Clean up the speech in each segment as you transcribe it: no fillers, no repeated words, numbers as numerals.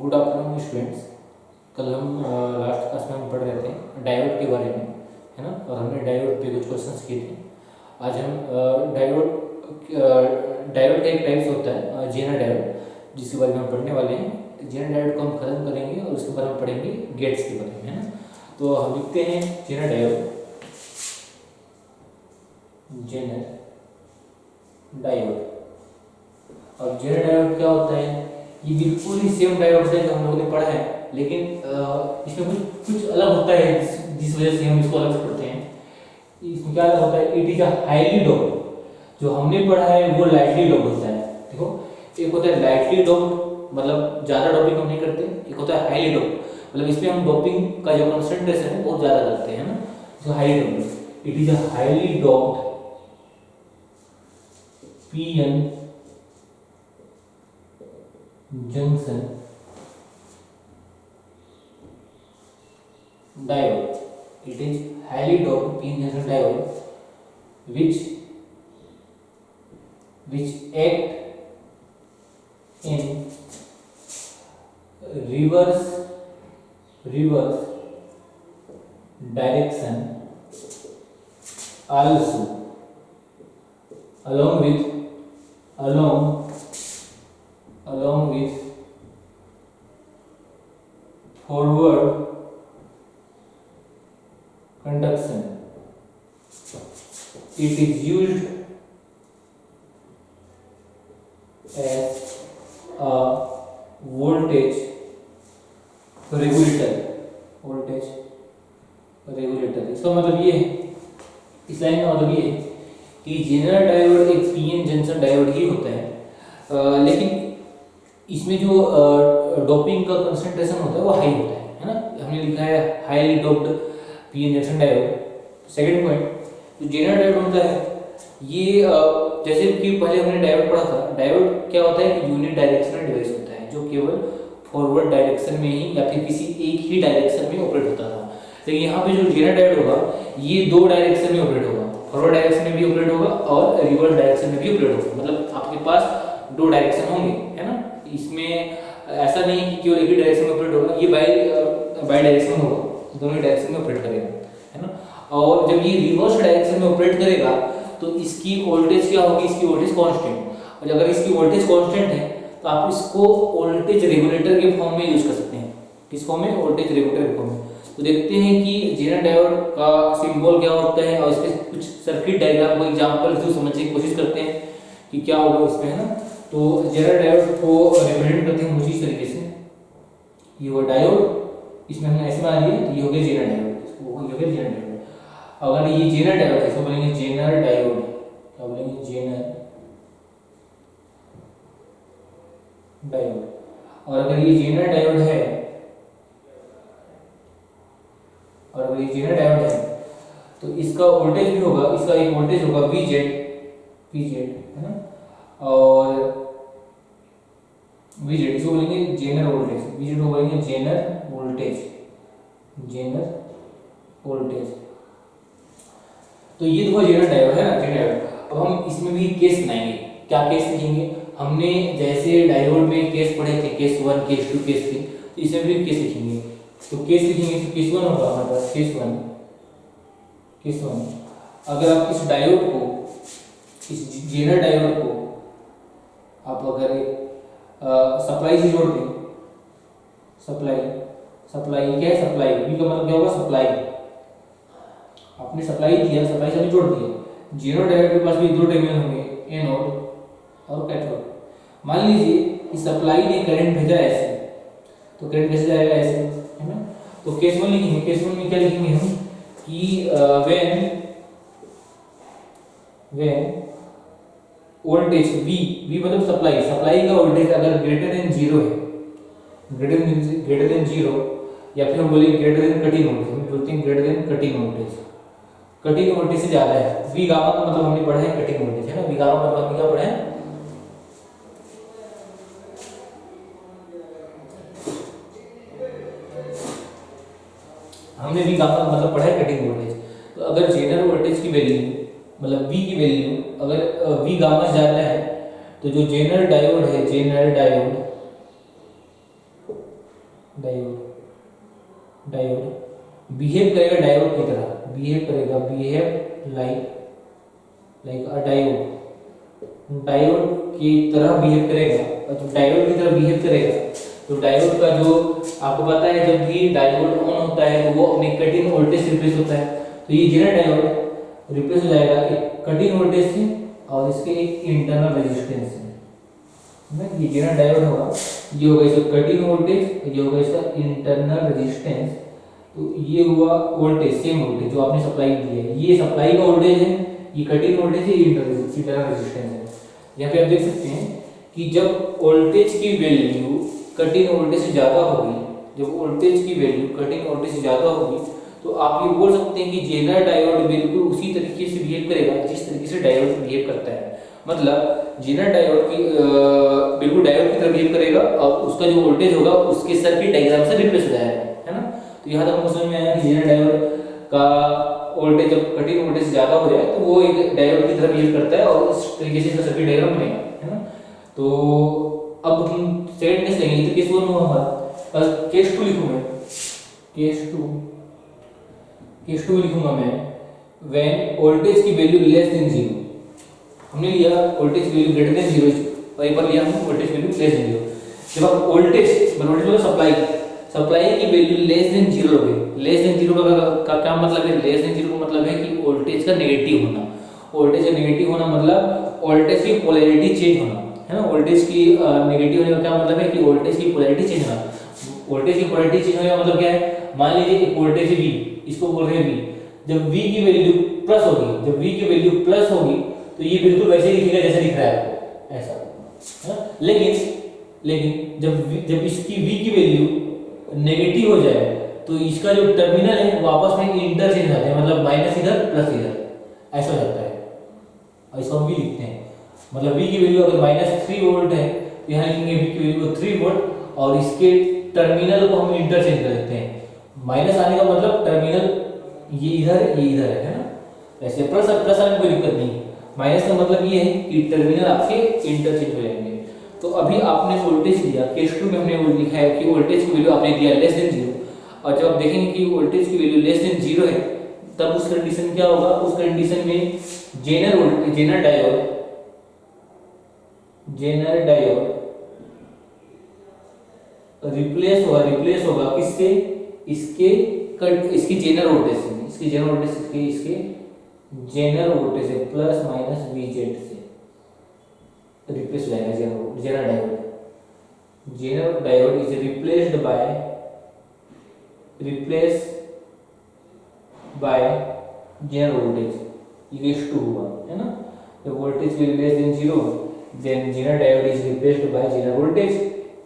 Good afternoon students. कल हम last class में हम पढ़ रहे थे डायोड के बारे में, है ना, और हमने डायोड पे कुछ क्वेश्चंस किए थे। आज हम डायोड का एक टाइप्स होता है जेनर डायोड, जिसके बारे में हम पढ़ने वाले हैं। जेनर डायोड को हम खत्म करेंगे और उसके बाद हम पढ़ेंगे गेट्स के बारे में, है ना। तो हम लिखते हैं जेनर डायोड। अब जेनर डायोड क्या होता है? ये बिल्कुल ही सेम डायोड है जो हम लोगों ने पढ़ा है, लेकिन इसमें कुछ अलग होता है, जिस वजह से हम इसको अलग से पढ़ते हैं। इसमें क्या अलग होता है? It is a highly doped. जो हमने पढ़ा है वो लाइटली डोप्ड होता है। देखो, एक होता है लाइटली डोप्ड, मतलब ज़्यादा डोपिंग हम नहीं करते। एक होता है हाईली डोप्ड, मतलब इसमें हम डोपिंग का जो कंसंट्रेशन है बहुत ज़्यादा करते हैं, ना। जो highly doped, it is a highly doped PN junction diode. It is highly doped p-n junction diode which act in reverse direction also along with forward conduction. It is used as a voltage regulator. इसका मतलब ये है, इस line का मतलब ये है कि जेनरल डायोड एक पीएन जंक्शन डायोड ही होता है, लेकिन इसमें जो डोपिंग का कंसंट्रेशन होता है वो हाई होता है ना। हमने लिखा है highly doped PN junction diode. Second point, जो जेनरल डायोड होता है ये जैसे कि पहले हमने डायोड पढ़ा था, डायोड क्या होता है कि यूनि डायरेक्शनल डिवाइस होता है जो केवल फॉरवर्ड डायरेक्शन में ही या फिर किसी एक ही डायरेक्शन में ऑपरेट होता था। लेकिन यहाँ पे जो जेनरल डायोड होगा ये दो डायरेक्शन में ऑपरेट होगा, फॉरवर्ड डायरेक्शन में भी ऑपरेट होगा और रिवर्स डायरेक्शन में भी ऑपरेट होगा। मतलब आपके पास दो डायरेक्शन होंगे, है ना। इसमें ऐसा नहीं कि केवल एक ही डायरेक्शन में ऑपरेट होगा, ये बाई डायरेक्शन होगा, दोनों डायरेक्शन में ऑपरेट करेगा, है ना। और जब ये रिवर्स डायरेक्शन में ऑपरेट करेगा तो इसकी वोल्टेज क्या होगी? इसकी वोल्टेज कांस्टेंट। और अगर इसकी वोल्टेज कांस्टेंट है तो आप इसको वोल्टेज रेगुलेटर के फॉर्म में यूज कर सकते हैं। किस फॉर्म में? वोल्टेज रेगुलेटर के फॉर्म में। तो देखते हैं कि जेनर डायोड का सिंबल क्या होता है और इसके कुछ सर्किट डायग्राम को एग्जांपल से समझने की कोशिश करते हैं कि क्या होगा इसमें, है ना। तो जेनर डायोड को रिप्रेजेंट करते हैं मुझे इस तरीके से। ये वो डायोड, इसमें हमने ऐसे बना लिया, तो ये हो गया जेनर डायोड, इसको हो गया जेनर डायोड। अगर ये जेनर डायोड है इसको बोलेंगे जेनर डायोड। क्या बोलेंगे? Zener diode. और अगर ये जेनर डायोड है तो इसका वोल्टेज भी होगा, इसका एक वोल्टेज होगा VZ, है ना। और VZ इसको बोलेंगे जेनर वोल्टेज, VZ को बोलेंगे जेनर वोल्टेज। तो ये देखो जेनर डायोड है ना, जेनर डायोड। अब हम इसमें भी केस बनाएंगे। क्या केस लिखेंगे? हमने जैसे डायोड में केस पढ़े थे, केस 1, केस 2, केस 3, तो इसमें भी केस लिखेंगे। तो केस लिखेंगे तो केस 1 होगा हमारे पास, केस 1। अगर आप इस डायोड को, इस जेनर डायोड को आप अगर सप्लाई से जोड़ दें, सप्लाई क्या है? सप्लाई, बी का मतलब क्या होगा? सप्लाई। आपने सप्लाई दिया, सप्लाई से जोड़ दिया। जेनर डायोड के पास भी दो टर्मिनल होंगे, एनोड और कैथोड। मान लीजिए इस सप्लाई ने करंट भेजा ऐसे, तो करंट कैसे जाएगा? ऐसे, है ना। तो केस 1 लिखेंगे। केस 1 में क्या लिखेंगे हम कि व्हेन वोल्टेज V मतलब सप्लाई का वोल्टेज अगर ग्रेटर देन 0 है, ग्रेटर देन 0, या फिर हम बोलेंगे ग्रेटर देन कटिंग वोल्टेज, हम बोलते हैं ग्रेटर देन कटिंग वोल्टेज से ज्यादा है। V गामा का मतलब हमने पढ़ा है कटिंग वोल्टेज, है ना। V गामा मतलब हमने क्या पढ़ा है? हमने V गामा का मतलब पढ़ा है कटिंग वोल्टेज। तो अगर जेनर वोल्टेज की वैल्यू, मतलब V की वैल्यू अगर V गामा ज्यादा है तो जो जेनर डायोड है, Zener diode diode diode behave करेगा डायोड की तरह, बिहेव करेगा, behave like a diode, diode की तरह बिहेव करेगा। और जब डायोड की तरह बिहेव करेगा तो डायोड का जो आपको पता है जब भी डायोड ऑन होता है तो वो अपने कट इन वोल्टेज से रिप्लेस होता है। तो ये जेनर डायोड रिप्लेस हो जाएगा एक कट इन वोल्टेज से और इसके एक इंटरनल रेजिस्टेंस से। ये जेनर डायोड होगा, ये होगा इसका कट इन वोल्टेज, ये होगा इसका इंटरनल रेजिस्टेंस। तो ये हुआ वोल्टेज, सेम वोल्टेज जो आपने सप्लाई दी है, ये सप्लाई का वोल्टेज है, ये कट इन वोल्टेज है, ये इंटरनल रेजिस्टेंस है। यहाँ पे आप देख सकते हैं कि जब वोल्टेज की वैल्यू कट इन वोल्टेज से ज़्यादा होगी, जब वोल्टेज की वैल्यू कट इन वोल्टेज से ज़्यादा होगी तो आप ये बोल सकते हैं कि जेनर डायोड बिल्कुल उसी तरीके से बिहेव करेगा जिस तरीके से डायोड बिहेव करता है। मतलब जेनर डायोड की बिल्कुल डायोड की तरह बिहेव करेगा और उसका जो वोल्टेज होगा उसके सर्किट डायग्राम से रिप्लेस हो जाएगा, है ना। तो यहाँ तक हमको समझ में आया कि जेनर डायोड का वोल्टेज जब कट इन वोल्टेज से ज़्यादा हो जाए तो वो एक डायोड की तरह बिहेव करता है और इस तरीके से इसका सर्किट डायग्राम बनेगा, है ना। तो अब हम सेकंड केस लेंगे, तो केस 1 हुआ हमारा, केस 2 लिखूंगा, केस 2 लिखूंगा मैं व्हेन वोल्टेज की वैल्यू लेस देन 0। हमने लिया वोल्टेज की वैल्यू ग्रेटर देन 0 और एक बार लिया हमने वोल्टेज वैल्यू लेस देन 0। जब आप वोल्टेज मतलब सप्लाई की वैल्यू लेस देन 0 लोगे, लेस देन 0 का क्या मतलब है, लेस देन 0 का मतलब है कि वोल्टेज का नेगेटिव होना। वोल्टेज का नेगेटिव होना मतलब वोल्टेज की पोलैरिटी चेंज होना, है ना। वोल्टेज की नेगेटिव होने का क्या मतलब है कि वोल्टेज की पोलैरिटी चेंज होना। वोल्टेज की पोलैरिटी चेंज होने का मतलब क्या है, मान लीजिए एक वोल्टेज है V, इसको बोल रहे हैं V। जब V की वैल्यू प्लस होगी, जब V की वैल्यू प्लस होगी तो ये बिल्कुल वैसे ही दिखेगा जैसा दिख रहा है आपको, ऐसा, है ना। लेकिन जब इसकी V की वैल्यू नेगेटिव हो जाए तो इसका जो टर्मिनल है वो आपस में इंटरचेंज होते हैं, मतलब माइनस इधर प्लस इधर, ऐसा हो जाता है। और इसको हम V लिखते हैं, मतलब V की वैल्यू अगर -3 वोल्ट है तो यहाँ लिखेंगे V की वैल्यू 3 वोल्ट और इसके टर्मिनल को हम इंटरचेंज कर देते हैं। माइनस आने का मतलब टर्मिनल ये इधर है ना। ऐसे प्लस आने में कोई दिक्कत नहीं, माइनस का मतलब ये है कि टर्मिनल आपके इंटरचेंज हो जाएंगे। तो अभी आपने वोल्टेज दिया, केस 2 में हमने लिखा है कि वोल्टेज की वैल्यू आपने दिया लेस देन 0, और जब आप देखेंगे कि वोल्टेज की वैल्यू लेस देन 0 है तब उस कंडीशन क्या होगा, उस कंडीशन में जेनर डायोड रिप्लेस होगा किससे, इसकी जेनर वोल्टेज से प्लस माइनस Vz से रिप्लेस हो जाएगा। Zener diode is replaced by Zener voltage, ये केस 2 हुआ, है ना। जब वोल्टेज की less than 0 then Zener diode is replaced by Zener voltage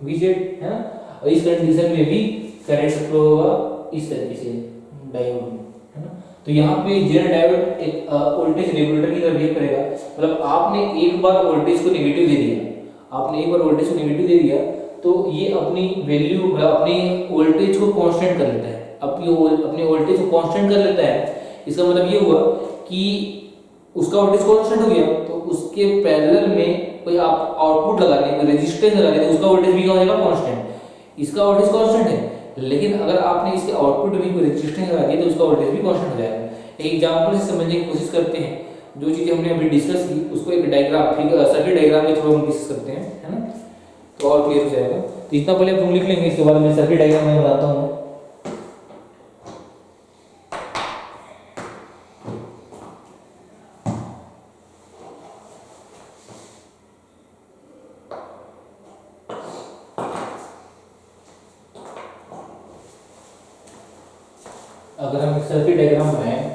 Vz, है ना। और इस कंडीशन में भी करंट फ्लो होगा इस तरीके से डायोड में, है ना। तो यहाँ पे जेनर डायोड एक वोल्टेज रेगुलेटर की तरह बिहेव करेगा। मतलब आपने एक बार वोल्टेज को नेगेटिव दे दिया, तो ये अपनी वैल्यू अपनी वोल्टेज को कांस्टेंट कर लेता है, अपने वोल्टेज को कांस्टेंट कर लेता है। इसका मतलब ये हुआ कि उसका वोल्टेज कांस्टेंट हो गया तो उसके पैरेलल में कोई आप आउटपुट लगा दें, कोई रेजिस्टेंस लगा दें तो उसका वोल्टेज भी क्या हो जाएगा, कांस्टेंट। इसका वोल्टेज कांस्टेंट है, लेकिन अगर आपने इसके आउटपुट में कोई रेजिस्टेंस लगा दिया तो उसका वोल्टेज भी कांस्टेंट हो जाएगा। एक एग्जांपल से समझने की कोशिश करते हैं, जो चीजें हमने अभी डिस्कस की उसको एक डायग्राम, सर्किट डायग्राम के थ्रू हम डिस्कस करते हैं, है ना, तो और क्लियर हो जाएगा। तो इतना पहले आप लिख लेंगे, इसके बाद मैं सर्किट डायग्राम में बताता हूँ। अगर हम सर्किट डायग्राम बनाएं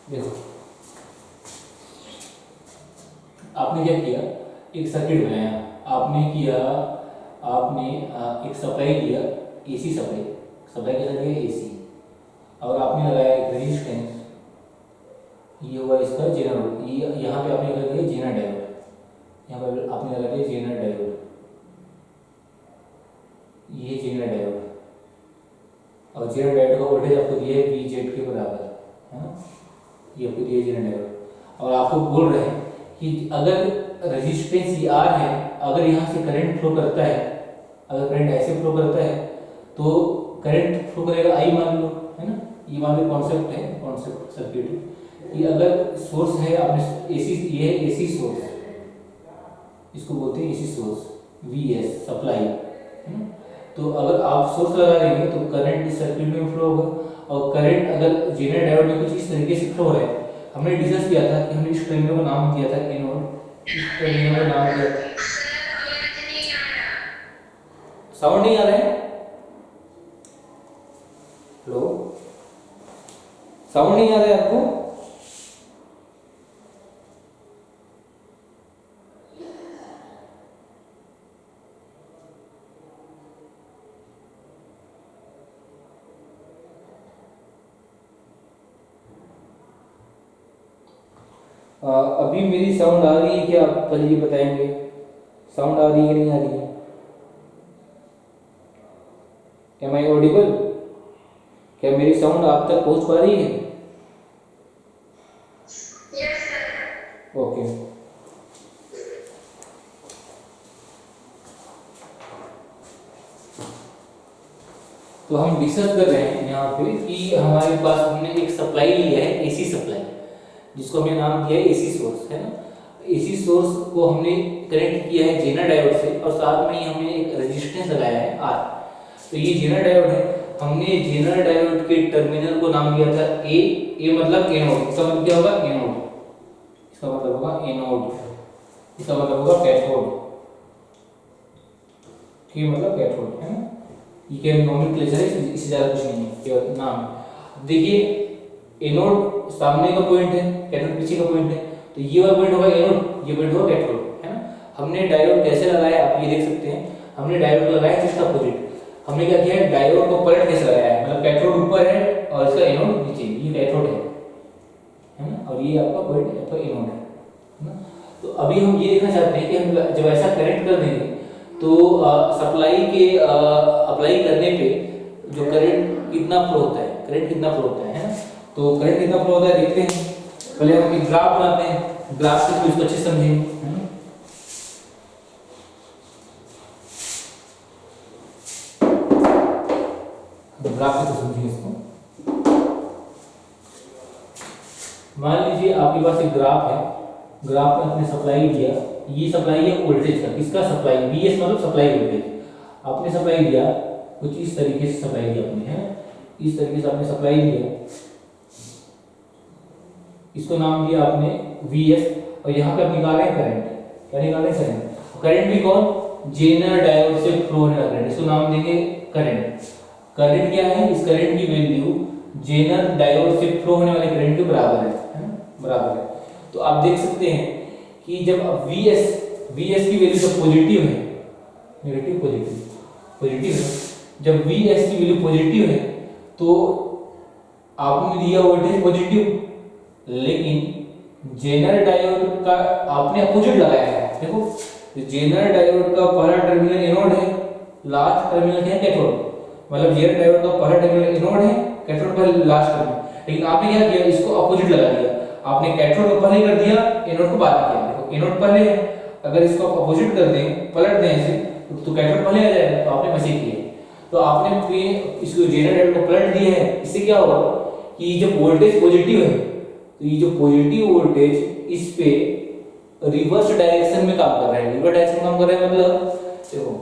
देखो, आपने क्या किया, एक सर्किट बनाया, आपने एक सप्लाई दिया एसी सप्लाई, सप्लाई कैसा दिया है एसी, और आपने लगाया एक रेजिस्टेंस, ये हुआ इसका जेनर, ये यहाँ पे आपने लगा दिया जेनर डायोड, यहाँ पर आपने लगा दिया जेनर डायोड, ये जेनर डायोड, और जेनर डायोड का वोल्टेज आपको दिया है VZ के बराबर है ना, ये आपको दिया जेनर डायोड, और आपको बोल रहे हैं कि अगर रेजिस्टेंस ये R है, अगर यहाँ से करंट फ्लो करता है, अगर करंट ऐसे फ्लो करता है तो करंट फ्लो करेगा I मान लो, है ना, ये मान लो कॉन्सेप्ट है, कॉन्सेप्ट सर्किट कि अगर सोर्स है आपने एसी, ये है एसी सोर्स, इसको बोलते हैं एसी सोर्स, VS सप्लाई है ना, तो अगर आप सोर्स लगा देंगे तो करंट इस सर्किट में फ्लो होगा, और करंट अगर जेनर डायोड में कुछ इस तरीके से फ्लो हो रहा है, हमने डिस्कस किया था कि हमने इस टर्मिनल को नाम दिया था एनोड, इस टर्मिनल को नाम दिया, साउंड नहीं आ रहा है, हेलो, साउंड नहीं आ रहा है आपको? अभी मेरी साउंड आ रही है क्या? आप पहले ये बताएंगे, साउंड आ रही है कि नहीं आ रही है? Am I audible? क्या मेरी साउंड आप तक पहुंच पा रही है? Yes sir. ओके, तो हम डिस्कस कर रहे हैं यहाँ पे कि हमारे पास हमने एक सप्लाई लिया है एसी सप्लाई, जिसको हमने नाम दिया है एसी सोर्स, है ना, एसी सोर्स को हमने कनेक्ट किया है जेनर डायोड से, और साथ में ही हमने एक रेजिस्टेंस लगाया है R, तो ये जेनर डायोड है, हमने जेनर डायोड के टर्मिनल को नाम दिया था ए मतलब एनोड, इसका मतलब क्या होगा एनोड, इसका मतलब होगा एनोड, इसका मतलब होगा कैथोड, ठीक है, मतलब कैथोड है ना, ये क्या नोमेनक्लेचर है, इससे ज्यादा कुछ नहीं है, केवल नाम। देखिए एनोड सामने का पॉइंट है, कैथोड पीछे का पॉइंट है, तो ये वाला पॉइंट होगा एनोड, ये पॉइंट होगा कैथोड, है ना। हमने डायोड कैसे लगाया आप ये देख सकते हैं, हमने डायोड लगाया जस्ट अपोजिट, हमने क्या किया है डायोड को पलट कैसे लगाया है, मतलब कैथोड ऊपर है और इसका एनोड नीचे, ये कैथोड है ना, और ये आपका पॉइंट आपका एनोड है ना। तो अभी हम ये देखना चाहते हैं कि हम जब ऐसा कनेक्ट कर देंगे तो सप्लाई के अप्लाई करने पे जो करंट कितना फ्लो होता है, करंट कितना फ्लो होता है ना, तो करंट कितना फ्लो होता है देखते हैं। पहले हम एक ग्राफ बनाते हैं, ग्राफ से फिर इसको अच्छे समझेंगे, है ना। ग्राफ से तो समझिए इसको, मान लीजिए आपके पास एक ग्राफ है, ग्राफ में आपने सप्लाई दिया, ये सप्लाई है वोल्टेज का, किसका सप्लाई, VS मतलब सप्लाई वोल्टेज, आपने सप्लाई दिया कुछ इस तरीके से सप्लाई दिया आपने, है इस तरीके से आपने सप्लाई दिया, इसको नाम दिया आपने VS, और यहाँ पे आप निकाल रहे हैं करंट, क्या निकाल रहे हैं करंट, करंट भी कौन, जेनर डायोड से फ्लो होने वाला करंट, इसको नाम देंगे करंट। करंट क्या है, इस करंट की वैल्यू जेनर डायोड से फ्लो होने वाले करंट के बराबर है ना, बराबर है। तो आप देख सकते हैं कि जब VS की वैल्यू जब पॉजिटिव है, नेगेटिव पॉजिटिव है, जब VS की वैल्यू पॉजिटिव है तो आपने दिया वोल्टेज पॉजिटिव, लेकिन जेनर डायोड का आपने अपोजिट लगाया है, देखो जेनर डायोड का पहला टर्मिनल एनोड है, लास्ट टर्मिनल क्या है कैथोड, मतलब जेनर डायोड का पहला टर्मिनल एनोड है, कैथोड का लास्ट टर्मिनल, लेकिन आपने क्या किया इसको अपोजिट लगा दिया, आपने कैथोड को पहले कर दिया, एनोड को बाद में किया। देखो एनोड पहले है, अगर इसको आप अपोजिट कर दें, पलट दें ऐसे तो कैथोड पहले आ जाएगा, तो आपने वैसे किया, तो आपने इसको जेनर डायोड को पलट दिया है, इससे क्या होगा कि जब वोल्टेज पॉजिटिव है तो ये जो पॉजिटिव वोल्टेज इस पे रिवर्स डायरेक्शन में काम कर रहा है, रिवर्स डायरेक्शन में काम कर रहा है, मतलब देखो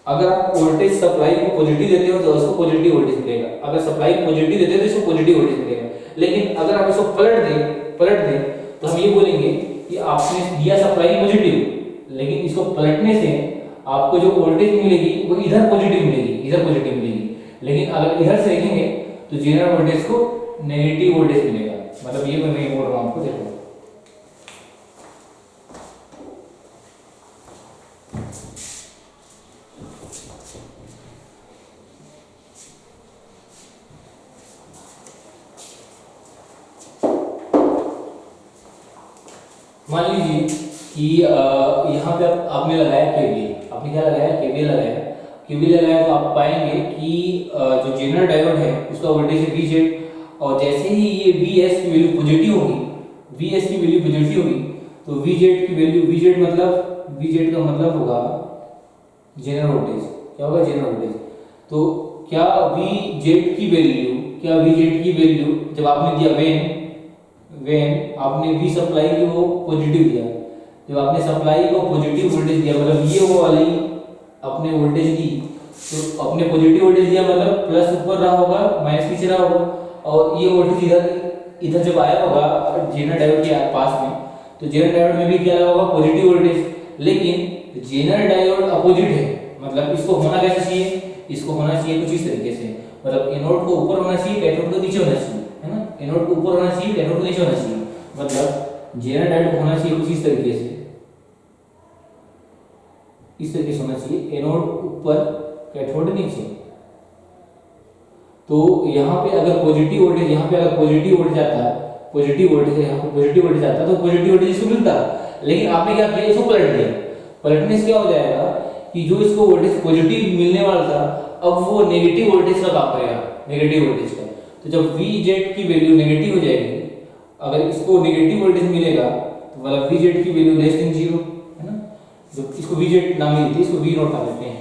अगर आप वोल्टेज सप्लाई को पॉजिटिव देते हो तो उसको पॉजिटिव वोल्टेज मिलेगा, अगर सप्लाई पॉजिटिव देते हो तो इसको पॉजिटिव वोल्टेज मिलेगा, लेकिन अगर आप इसको पलट दें तो हम ये बोलेंगे कि आपने दिया सप्लाई पॉजिटिव, लेकिन इसको पलटने से आपको जो वोल्टेज मिलेगी वो इधर पॉजिटिव मिलेगी, लेकिन अगर इधर से देखेंगे तो जेनरल वोल्टेज को नेगेटिव वोल्टेज मिलेगा, मतलब ये मैं नहीं बोल रहा हूं आपको, देखो मान लीजिए कि यहाँ पे आपने लगाया केवीएल, आपने क्या लगाया, केवीएल लगाया। केवीएल लगाया तो आप पाएंगे कि जो जेनर डायोड है उसका वोल्टेज है Vz, और जैसे ही ये Vs की वैल्यू पॉजिटिव होगी, Vs की वैल्यू पॉजिटिव होगी, तो Vz की वैल्यू, Vz का मतलब होगा जेनर वोल्टेज। क्या होगा, जेनर वोल्टेज। तो क्या Vz की वैल्यू जब आपने दिया वेन आपने V सप्लाई को पॉजिटिव दिया, जब आपने सप्लाई को पॉजिटिव वोल्टेज दिया, मतलब ये वो वाली अपने वोल्टेज दी, तो अपने पॉजिटिव वोल्टेज दिया मतलब प्लस ऊपर रहा होगा, माइनस पीछे रहा होगा, और ये वोल्टेज इधर जब आया होगा जेनर डायोड के पास में, तो जेनर डायोड में भी क्या आया होगा, पॉजिटिव वोल्टेज। लेकिन जेनर डायोड अपोजिट है, मतलब इसको होना कैसे चाहिए, इसको होना चाहिए कुछ इस तरीके से, मतलब एनोड को ऊपर होना चाहिए, कैथोड को नीचे होना चाहिए, है ना। एनोड को ऊपर होना चाहिए, कैथोड को नीचे होना चाहिए, मतलब जेनर डायोड होना चाहिए कुछ इस तरीके से, इस तरीके से होना चाहिए, एनोड ऊपर कैथोड नीचे। तो यहाँ पे अगर पॉजिटिव वोल्टेज, यहाँ पे अगर पॉजिटिव वोल्टेज आता है, पॉजिटिव वोल्टेज यहाँ पे पॉजिटिव वोल्टेज आता है, तो पॉजिटिव वोल्टेज इसको मिलता है। लेकिन आपने क्या किया, इसको पलट दिया। पलटने से क्या हो जाएगा कि जो इसको वोल्टेज पॉजिटिव मिलने वाला था, अब वो नेगेटिव वोल्टेज का काम करेगा, नेगेटिव वोल्टेज का। तो जब Vz की वैल्यू नेगेटिव हो जाएगी, अगर इसको नेगेटिव वोल्टेज मिलेगा तो मतलब Vz की वैल्यू लेस देन 0, है ना। जो इसको Vz नाम नहीं देते, इसको V0 नाम देते हैं,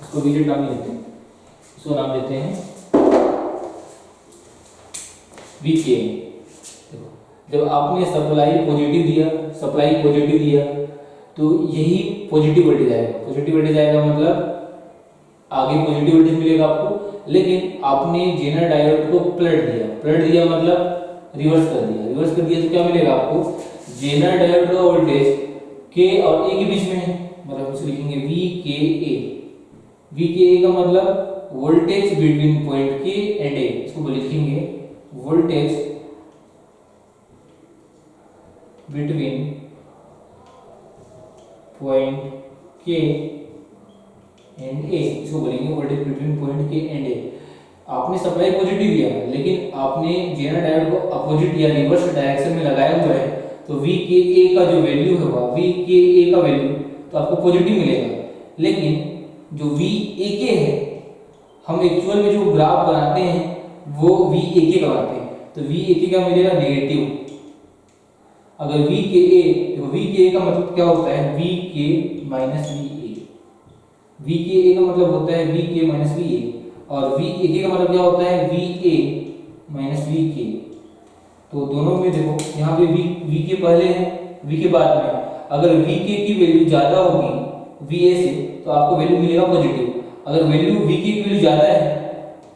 इसको Vz नाम नहीं देते, इसको नाम देते हैं Vk। जब आपने सप्लाई पॉजिटिव दिया तो यही पॉजिटिव वोल्टेज आएगा, पॉजिटिव वोल्टेज आएगा मतलब आगे पॉजिटिव वोल्टेज मिलेगा आपको। लेकिन आपने जेनर डायोड को पलट दिया मतलब रिवर्स कर दिया तो क्या मिलेगा आपको, जेनर डायोड का वोल्टेज K और A के बीच में है, मतलब इसे लिखेंगे VKA का मतलब voltage between point K and A, इसको लिखेंगे voltage between point K and A, इसको बोलेंगे voltage between point K and A। आपने सप्लाई पॉजिटिव दिया, लेकिन आपने जेनर डायोड को अपोजिट या रिवर्स डायरेक्शन में लगाया हुआ है, तो VKA का जो वैल्यू होगा, VKA का वैल्यू तो आपको पॉजिटिव मिलेगा। लेकिन जो VAK है, हम एक्चुअल में जो ग्राफ बनाते हैं वो VAK का बनाते हैं, तो VAK का मिलेगा नेगेटिव। अगर VKA, तो VKA का मतलब क्या होता है, VK माइनस VA, VKA का मतलब होता है VK माइनस VA, और VAK का मतलब क्या होता है, VA माइनस VK। तो दोनों में देखो, यहाँ पे VK पहले है, VK बाद में। अगर VK की वैल्यू ज्यादा होगी VA से तो आपको वैल्यू मिलेगा पॉजिटिव। अगर वैल्यू VK की वैल्यू ज्यादा है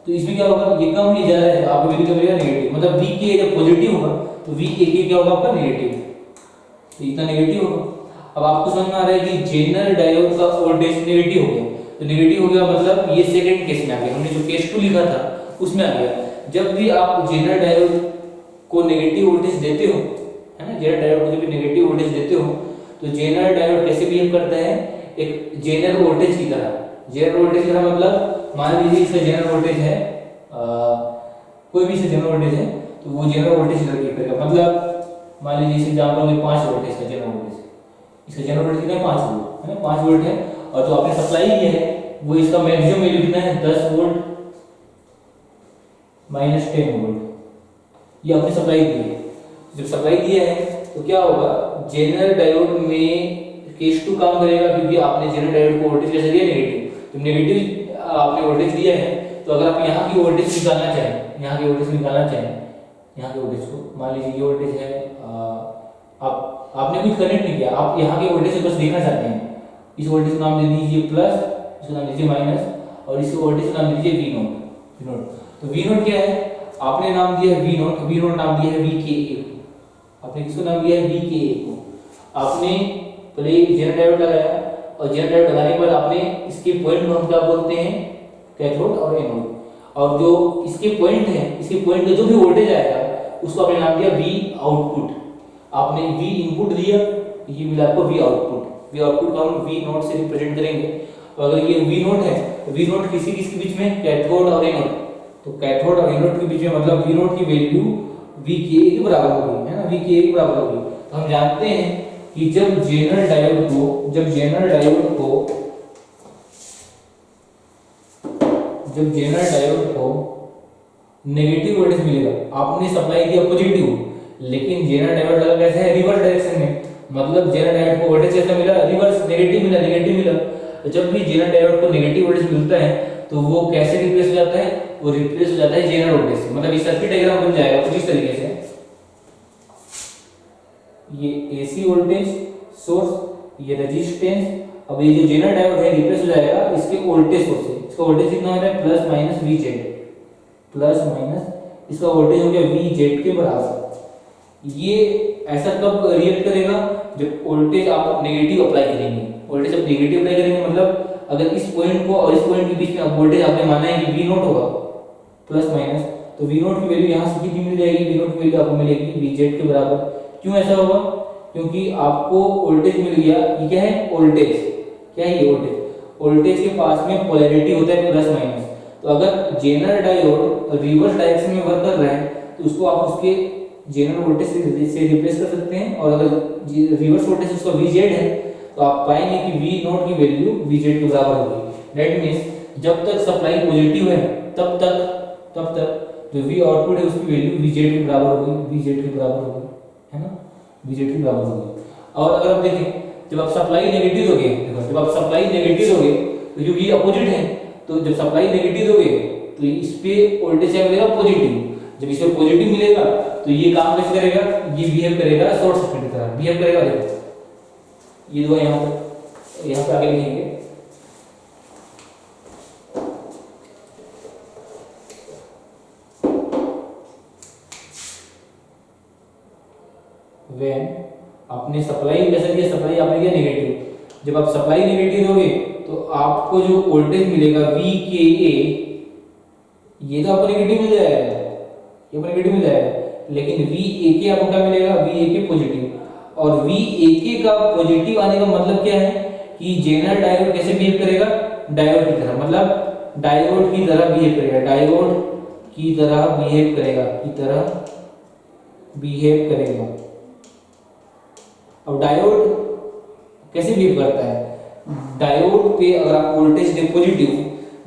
तो इसमें क्या होगा, ये कम नहीं ज्यादा है, तो आपको वैल्यू क्या मिलेगा, नेगेटिव। मतलब VK जब पॉजिटिव होगा तो VAK क्या होगा आपका, नेगेटिव। तो इतना नेगेटिव होगा। अब आपको समझ में आ रहा है कि जेनर डायोड का वोल्टेज नेगेटिव हो गया, तो नेगेटिव हो गया मतलब ये सेकंड केस में आ गया, हमने जो केस 2 लिखा था उसमें आ गया। जब भी आप जेनर डायोड को नेगेटिव वोल्टेज देते हो, है ना, जेनर डायोड को जब भी नेगेटिव वोल्टेज देते हो तो जेनर डायोड कैसे बिहेव करता है, एक जेनर वोल्टेज की तरह। जेनर वोल्टेज की तरह मतलब मान लीजिए इसका जेनर वोल्टेज है कोई भी इसका जेनर वोल्टेज है, तो वो जेनर वोल्टेज की तरह बिहेव करेगा। मतलब मान लीजिए इस एग्जांपल में 5 वोल्ट है इसका जेनर वोल्टेज, इसका जेनर वोल्टेज कितना है, 5 वोल्ट, है ना, 5 वोल्ट है। और जो आपने सप्लाई किया है वो इसका मैक्सिमम वैल्यू कितना है, 10 वोल्ट माइनस 10 वोल्ट, ये आपने सप्लाई दी है। जब सप्लाई दिया है तो क्या होगा, जेनर डायोड में केस 2 काम करेगा, क्योंकि आपने जेनर डायोड को वोल्टेज कैसे दिया, नेगेटिव। तो नेगेटिव आपने वोल्टेज दिया है, तो अगर आप यहाँ की वोल्टेज निकालना चाहें, यहाँ की वोल्टेज निकालना चाहें, यहाँ के वोल्टेज को, मान लीजिए ये वोल्टेज है, आपने कुछ कनेक्ट नहीं किया, आप यहाँ के वोल्टेज से बस देखना चाहते हैं। इस वोल्टेज को नाम दे दीजिए प्लस, इसको नाम दीजिए माइनस, और इस वोल्टेज को नाम दीजिए V0। तो V0 क्या है, आपने नाम दिया है V0 नाम दिया है VKA को, आपने किसको नाम दिया है, VKA को। आपने पहले जेनर डायोड लगाया, और जेनर डायोड लगाने के बाद आपने इसके पॉइंट को हम क्या बोलते हैं, कैथोड और एनोड। और जो इसके पॉइंट है, इसके पॉइंट का जो भी वोल्टेज आएगा उसको आपने नाम दिया V आउटपुट। आपने V इनपुट दिया, ये मिला आपको V आउटपुट। V आउटपुट को हम V0 से रिप्रेजेंट करेंगे। और अगर ये V0 है तो V0 किसके बीच में, कैथोड और एनोड। तो कैथोड और एनोड के बीच में, मतलब V0 की वैल्यू वी के ए के बराबर होगी, है ना, वी के ए के बराबर होगी। तो हम जानते हैं कि जब जेनरल डायोड को नेगेटिव वोल्टेज मिलेगा, आपने सप्लाई किया पॉजिटिव, लेकिन जेनरल डायोड लगा कैसे है, रिवर्स डायरेक्शन में, मतलब जेनरल डायोड को वोल्टेज कैसा मिला, रिवर्स, नेगेटिव मिला। तो जब भी जेनरल डायोड को नेगेटिव वोल्टेज मिलता है तो वो कैसे रिप्लेस हो जाता है, वो रिप्लेस हो जाता है जेनरल वोल्टेज से। मतलब ये सर्किट डायग्राम बन जाएगा कुछ इस तरीके से, ये एसी वोल्टेज सोर्स, ये रेजिस्टेंस, अब ये जो जेनरल डायोड है रिप्लेस हो जाएगा इसके वोल्टेज सोर्स से। इसका वोल्टेज कितना हो रहा है, plus minus V Z, plus minus इसका वोल्टेज हो गया वी जेड के बराबर। ये ऐसा कब रिएक्ट करेगा, जब वोल्टेज आप नेगेटिव अप्लाई करेंगे। वोल्टेज आप नेगेटिव अप्लाई करेंगे मतलब अगर इस पॉइंट को और इस पॉइंट के बीच में वोल्टेज आपने माना है कि वी नॉट होगा प्लस माइनस, तो वी नॉट की वैल्यू यहाँ से कितनी मिल जाएगी, वी नॉट की वैल्यू आपको मिलेगी वी जेड के बराबर। क्यों ऐसा होगा, क्योंकि आपको वोल्टेज मिल गया, ये क्या है वोल्टेज, क्या है ये वोल्टेज के पास में पोलैरिटी होता है प्लस माइनस। तो अगर जेनरल डायोड रिवर्स डायरेक्शन में वर्क कर रहा है तो उसको आप उसके जेनरल वोल्टेज से रिप्लेस कर सकते हैं, और अगर रिवर्स वोल्टेज उसका वी जेड है तो आप पाएंगे कि वी नॉट की वैल्यू वी जेड के बराबर होगी। दैट मींस जब तक सप्लाई पॉजिटिव है तब तक जो वी आउटपुट है उसकी वैल्यू वी जेड के बराबर होगी, वी जेड के बराबर होगी, है ना, वी जेड के बराबर होगी। और अगर आप देखें जब आप सप्लाई नेगेटिव दोगे, देखो जब आप सप्लाई नेगेटिव दोगे तो क्योंकि अपोजिट है, तो जब सप्लाई नेगेटिव दोगे तो इस पे वोल्टेज क्या मिलेगा, पॉजिटिव। जब इसमें पॉजिटिव मिलेगा तो ये काम कैसे करेगा, ये बिहेव करेगा शॉर्ट सर्किट की तरह बिहेव करेगा। देखो ये दो यहाँ पे आगे लिखेंगे, व्हेन आपने सप्लाई कैसे दिया, सप्लाई आपने दिया नेगेटिव। जब आप सप्लाई नेगेटिव दोगे तो आपको जो वोल्टेज मिलेगा वी के ए, ये तो आपको नेगेटिव मिल जाएगा, ये आपको नेगेटिव मिल जाएगा, लेकिन वी ए के आपको क्या मिलेगा, वी ए के पॉजिटिव। और वी ए के का पॉजिटिव आने का मतलब क्या है कि जेनरल डायोड कैसे बिहेव करेगा, डायोड की तरह, मतलब डायोड की तरह बिहेव करेगा, डायोड की तरह बिहेव करेगा, की तरह बिहेव करेगा। अब डायोड कैसे बिहेव करता है, डायोड पे अगर आप वोल्टेज दे पॉजिटिव,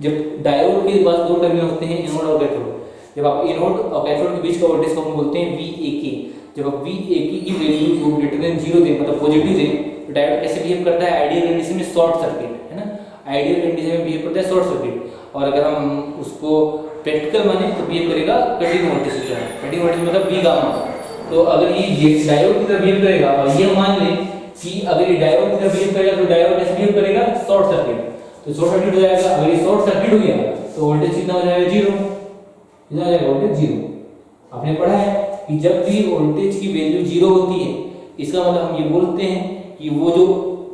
जब डायोड के पास दो टर्मिनल होते हैं एनोड और कैथोड, जब आप एनोड और कैथोड के बीच का वोल्टेज को हम बोलते हैं VAK। जब आप VAK की वैल्यू को ग्रेटर देन 0 दें, मतलब पॉजिटिव दें, तो डायोड कैसे बिहेव करता है, आइडियल कंडीशन में शॉर्ट सर्किट, है ना, आइडियल कंडीशन में बिहेव करता है शॉर्ट सर्किट। और अगर हम उसको प्रैक्टिकल माने तो बिहेव करेगा कटिंग वोल्टेज की तरह, कटिंग वोल्टेज मतलब V गामा। तो अगर ये डायोड की तरह बिहेव करेगा, और ये मान लें कि अगर ये डायोड की तरह बिहेव करेगा तो डायोड कैसे बिहेव करेगा, शॉर्ट सर्किट, तो शॉर्ट सर्किट हो जाएगा। अगर ये शॉर्ट सर्किट हो गया तो वोल्टेज कितना हो जाएगा, 0, कितना हो जाएगा, वोल्टेज 0। आपने पढ़ा है कि जब भी वोल्टेज की वैल्यू 0 होती है इसका मतलब हम ये बोलते हैं कि वो जो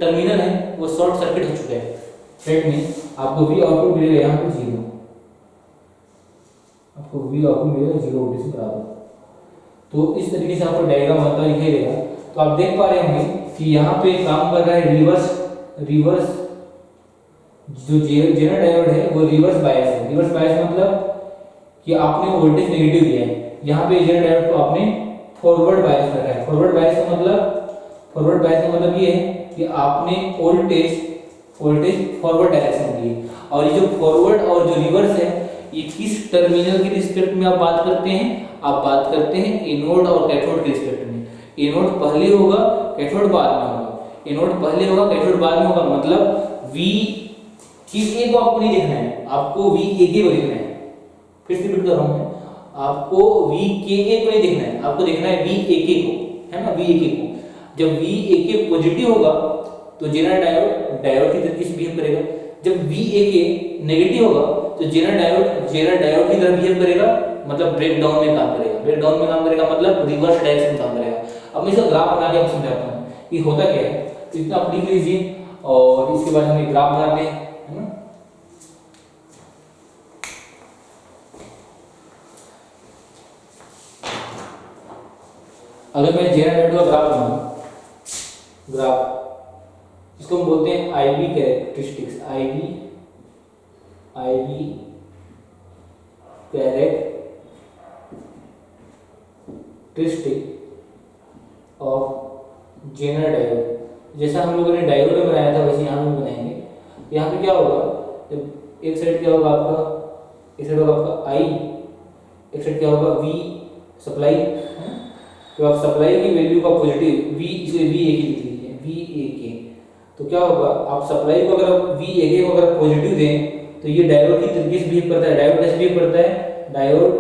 टर्मिनल है वो शॉर्ट सर्किट हो चुका है। दैट मींस आपको V आउटपुट मिलेगा यहाँ पे 0, आपको V आउटपुट मिलेगा 0 वोल्टेज के बराबर। तो इस तरीके से आपको डायग्राम बनता दिखाई देगा। तो आप देख पा रहे होंगे कि यहाँ पे काम कर रहा है रिवर्स जो जेनरल डायोड है वो रिवर्स बायस है। रिवर्स बायस मतलब कि आपने वोल्टेज नेगेटिव दिया है, यहाँ पे जेनरल डायोड को आपने फॉरवर्ड बायस रखा है। फॉरवर्ड बायस का मतलब ये है कि आपने वोल्टेज फॉरवर्ड डायरेक्शन दी है। और ये जो फॉरवर्ड और जो रिवर्स है ये किस टर्मिनल के रिस्पेक्ट में आप बात करते हैं, आप बात करते हैं एनोड और कैथोड के रिस्पेक्ट में। एनोड पहले होगा, कैथोड बाद में होगा, एनोड पहले होगा, कैथोड बाद में होगा। मतलब V की ए को आपको नहीं देखना है, आपको VAK को देखना है। फिर से रिपीट कर रहा हूं मैं, आपको VKA को नहीं देखना है, आपको देखना है VAK को, है ना, VAK को। जब VAK पॉजिटिव होगा तो जेनरल डायोड की तरह किस बिहेव करेगा, जब VAK नेगेटिव होगा तो जेनरल डायोड की तरह बिहेव करेगा, मतलब ब्रेकडाउन में काम करेगा, मतलब रिवर्स डायरेक्शन में काम करेगा। अब मैं इसका ग्राफ बना के आपको समझाता हूँ कि होता क्या है। तो इतना आप लिख लीजिए और इसके बाद हम एक ग्राफ बनाते हैं, है ना। अगर मैं जेनरल डायोड का ग्राफ बनाऊं, इसको हम बोलते हैं IV characteristics, IV characteristic of Zener diode. जैसा हम लोगों ने डायोड में बनाया था वैसे यहाँ भी बनाएंगे। यहाँ पे क्या होगा, जब एक साइड क्या होगा आपका, एक साइड होगा आपका आई, एक साइड क्या होगा वी सप्लाई है। तो आप सप्लाई की वैल्यू का पॉजिटिव वी, इसे वी ए की लिख लीजिए, वी ए के। तो क्या होगा, आप सप्लाई को अगर वी ए के को अगर पॉजिटिव दें तो ये डायोड की तरीके से बिहेव करता है। डायोड कैसे बिहेव करता है, डायोड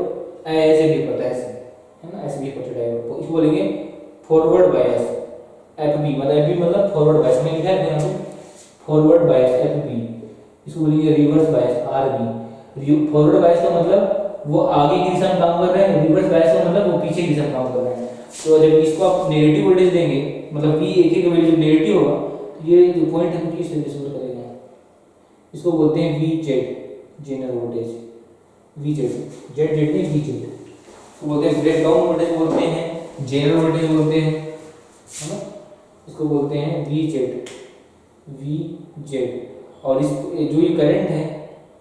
ऐसे बिहेव करता है, ऐसे है ना, ऐसे बिहेव करता है डायोड। तो इसको बोलेंगे फॉरवर्ड बायस एफ बी, मतलब एफ बी मतलब फॉरवर्ड बायस में लिखा है यहाँ पे, फॉरवर्ड बायस एफ बी। इसको बोलेंगे reverse bias R B. Forward bias का मतलब वो आगे की दिशा में काम कर रहे हैं, रिवर्स बायस का मतलब वो पीछे की दिशा में काम कर रहे हैं। तो जब इसको आप नेगेटिव वोल्टेज देंगे, मतलब वी ए के का वैल्यू जब नेगेटिव होगा तो ये जो पॉइंट है किस तरीके से करेगा, इसको बोलते हैं V Z Zener voltage, V Z, Z Z नहीं वी जेड। इसको बोलते हैं ब्रेक डाउन वोल्टेज बोलते हैं, जेनर वोल्टेज बोलते हैं, है ना। इसको बोलते हैं वी जेड, वी जेड। और इस जो ये करंट है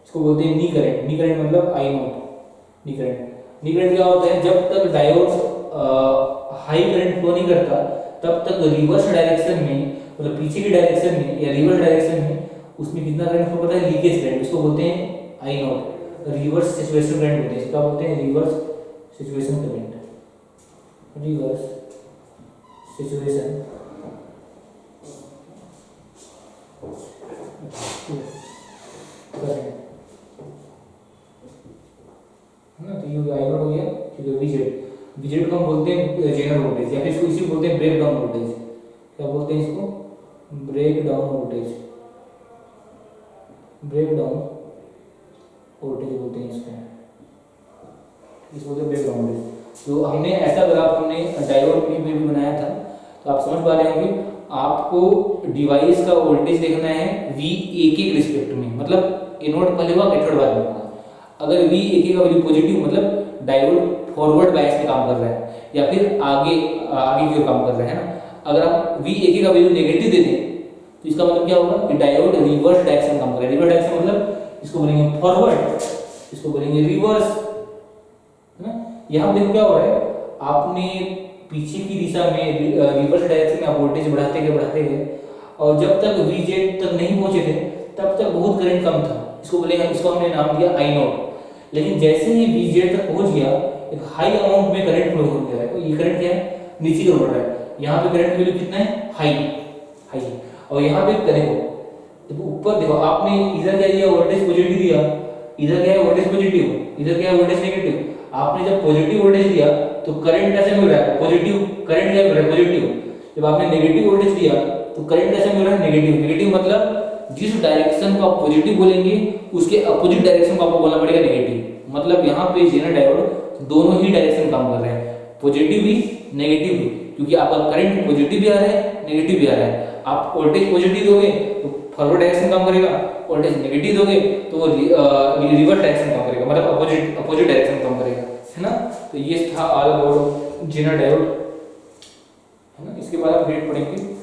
इसको बोलते हैं नी करंट। नी करंट मतलब I naught, knee current. Knee current क्या होता है, जब तक डायोड हाई करंट फ्लो नहीं करता तब तक रिवर्स डायरेक्शन में, मतलब पीछे की डायरेक्शन में या रिवर्स डायरेक्शन में उसमें कितना करंट फ्लो करता है, लीकेज करंट। इसको बोलते हैं आई नॉट, रिवर्स सिचुएशन करंट बोलते हैं। इसका बोलते हैं reverse situation current, reverse situation current, है ना। तो ये आई नॉट हो गया, ठीक है। वीजेड, वीजेड को हम बोलते हैं जेनर वोल्टेज, या फिर इसको इसी बोलते हैं ब्रेक डाउन वोल्टेज। क्या बोलते हैं इसको, breakdown voltage, breakdown voltage बोलते हैं इसको, इसको बोलते हैं ब्रेक डाउन वोल्टेज। तो हमने ऐसा ग्राफ हमने डायोड में भी बनाया था, तो आप समझ पा रहे होंगे। आपको डिवाइस का वोल्टेज देखना है वी ए के रिस्पेक्ट में, मतलब एनोड पहले हुआ कैथोड बाद में होगा। अगर वी ए के का वैल्यू पॉजिटिव मतलब डायोड फॉरवर्ड बायस में काम कर रहा है या फिर आगे आगे की ओर काम कर रहा है ना। अगर आप वी ए के का वैल्यू नेगेटिव दे दें तो इसका मतलब क्या होगा कि डायोड रिवर्स डायरेक्शन में काम कर रहा है। रिवर्स डायरेक्शन मतलब इसको बोलेंगे फॉरवर्ड, इसको बोलेंगे रिवर्स, है ना। यहाँ देखो क्या हो रहा है, आपने पीछे की दिशा में रिवर्स डायरेक्शन में आप वोल्टेज बढ़ाते गए और जब तक वी जेड तक नहीं पहुंचे थे तब तक बहुत करंट कम था। इसको बोलेंगे, इसको हमने नाम दिया आई नॉट। लेकिन जैसे ही वी जेड तक पहुंच गया एक हाई अमाउंट में करंट फ्लो हो गया है। तो ये करंट क्या है, नीचे की ओर बढ़ रहा है। यहाँ पे करंट वैल्यू कितना है, हाई, हाई। और यहाँ पे देखो, तो ऊपर देखो, आपने इधर क्या दिया, वोल्टेज पॉजिटिव दिया, इधर क्या है वोल्टेज पॉजिटिव, इधर क्या है वोल्टेज नेगेटिव। आपने जब पॉजिटिव वोल्टेज दिया तो करंट कैसे मिल रहा है, पॉजिटिव करंट क्या मिल रहा है, पॉजिटिव। जब आपने नेगेटिव वोल्टेज दिया तो करंट कैसे मिल रहा है, नेगेटिव। नेगेटिव मतलब जिस डायरेक्शन को आप पॉजिटिव बोलेंगे उसके अपोजिट डायरेक्शन को आपको बोलना पड़ेगा नेगेटिव। मतलब यहाँ पे जेनर डायोड दोनों ही डायरेक्शन काम कर रहे हैं, पॉजिटिव भी नेगेटिव भी, क्योंकि आपका करंट पॉजिटिव भी आ रहा है नेगेटिव भी आ रहा है। आप वोल्टेज पॉजिटिव दोगे तो फॉरवर्ड डायरेक्शन काम करेगा, वोल्टेज नेगेटिव दोगे तो वो रिवर्स डायरेक्शन काम करेगा, मतलब अपोजिट डायरेक्शन काम करेगा, है ना। तो ये था ऑल अबाउट जेनर डायोड, है ना। इसके बाद आप ग्रेड पढ़ेंगे।